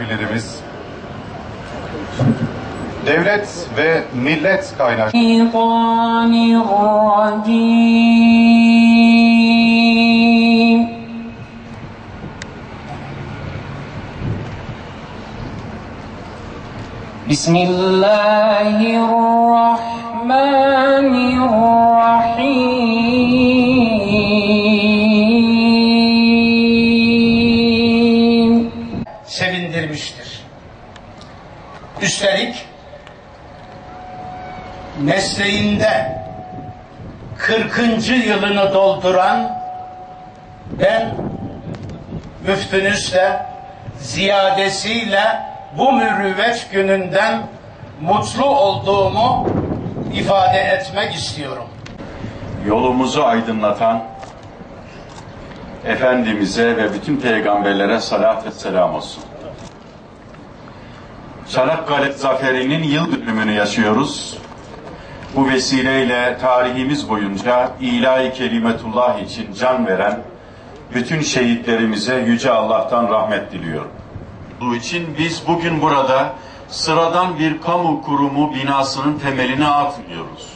Ülkelerimiz devlet ve millet kaynaştı. Bismillahirrahmanirrahim. Sevindirmiştir. Üstelik mesleğinde 40. yılını dolduran ben müftünüzle ziyadesiyle bu mürüvvet gününden mutlu olduğumu ifade etmek istiyorum. Yolumuzu aydınlatan Efendimiz'e ve bütün peygamberlere salat ve selam olsun. Çanakkale Zaferi'nin yıl dönümünü yaşıyoruz. Bu vesileyle tarihimiz boyunca ilahi kelimetullah için can veren bütün şehitlerimize Yüce Allah'tan rahmet diliyorum. Bu için biz bugün burada sıradan bir kamu kurumu binasının temelini atmıyoruz.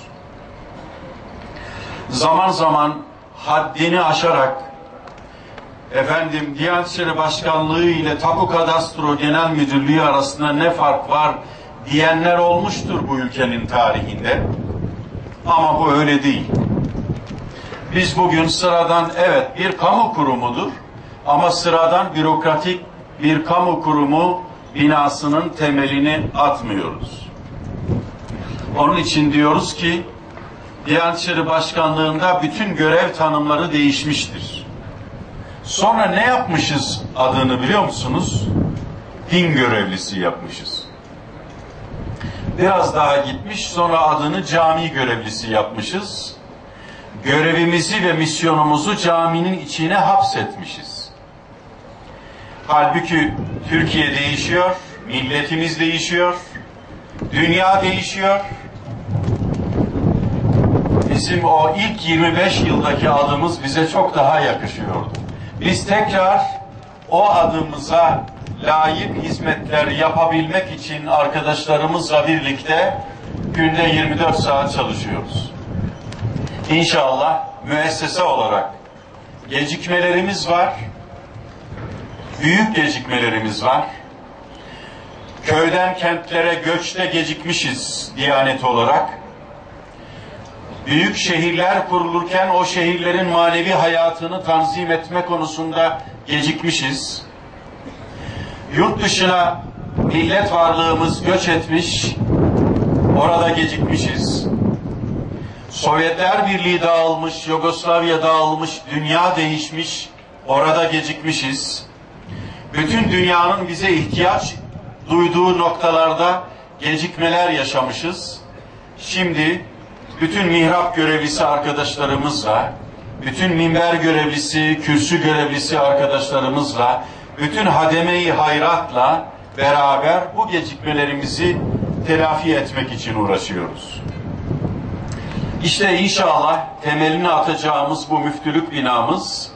Zaman zaman haddini aşarak Diyanet İşleri Başkanlığı ile Tapu Kadastro Genel Müdürlüğü arasında ne fark var diyenler olmuştur bu ülkenin tarihinde. Ama bu öyle değil. Biz bugün sıradan, evet, bir kamu kurumudur ama sıradan bürokratik bir kamu kurumu binasının temelini atmıyoruz. Onun için diyoruz ki Diyanet İşleri Başkanlığı'nda bütün görev tanımları değişmiştir. Sonra ne yapmışız adını biliyor musunuz? Din görevlisi yapmışız. Biraz daha gitmiş, sonra adını cami görevlisi yapmışız. Görevimizi ve misyonumuzu caminin içine hapsetmişiz. Halbuki Türkiye değişiyor, milletimiz değişiyor, dünya değişiyor. Bizim o ilk 25 yıldaki adımız bize çok daha yakışıyordu. Biz tekrar o adımıza layık hizmetler yapabilmek için arkadaşlarımızla birlikte günde 24 saat çalışıyoruz. İnşallah müessese olarak gecikmelerimiz var, büyük gecikmelerimiz var. Köyden kentlere göçte gecikmişiz Diyanet olarak. Büyük şehirler kurulurken o şehirlerin manevi hayatını tanzim etme konusunda gecikmişiz. Yurt dışına millet varlığımız göç etmiş, orada gecikmişiz. Sovyetler Birliği dağılmış, Yugoslavya dağılmış, dünya değişmiş, orada gecikmişiz. Bütün dünyanın bize ihtiyaç duyduğu noktalarda gecikmeler yaşamışız. Şimdi bütün mihrap görevlisi arkadaşlarımızla, bütün minber görevlisi, kürsü görevlisi arkadaşlarımızla, bütün hademe-i hayratla beraber bu gecikmelerimizi telafi etmek için uğraşıyoruz. İşte inşallah temelini atacağımız bu müftülük binamız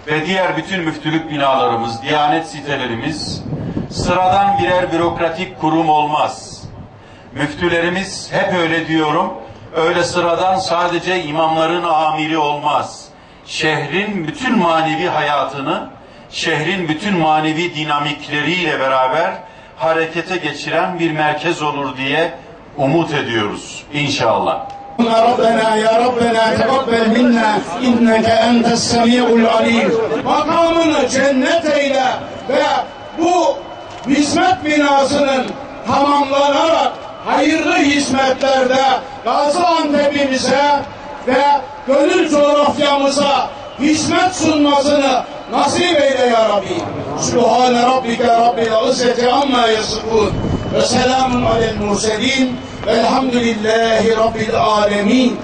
ve diğer bütün müftülük binalarımız, diyanet sitelerimiz sıradan birer bürokratik kurum olmaz. Müftülerimiz, hep öyle diyorum, öyle sıradan sadece imamların amiri olmaz. Şehrin bütün manevi hayatını, şehrin bütün manevi dinamikleriyle beraber harekete geçiren bir merkez olur diye umut ediyoruz inşallah. Rabbena ya Rabbena tegabbel minna inneke entes semi'ul alim. Makamını cennet eyle ve bu hizmet binasının tamamlanarak hayırlı hizmetlerde Gaziantep'imize ve gönül coğrafyamıza hizmet sunmasını nasip eyle ya Rabbi. Sübhane Rabbike Rabbil İzzeti amma yasifun ve selamun alel murselin velhamdülillahi Rabbil alemin.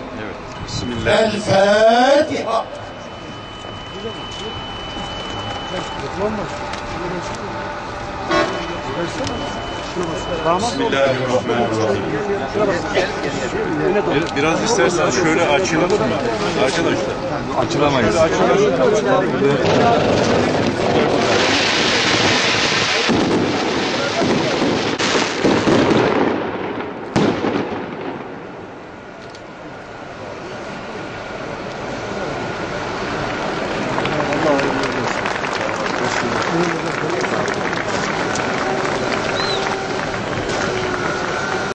El Fatiha. Bismillahirrahmanirrahim. Biraz isterseniz şöyle açılalım mı? Arkadaşlar. Açılamayız.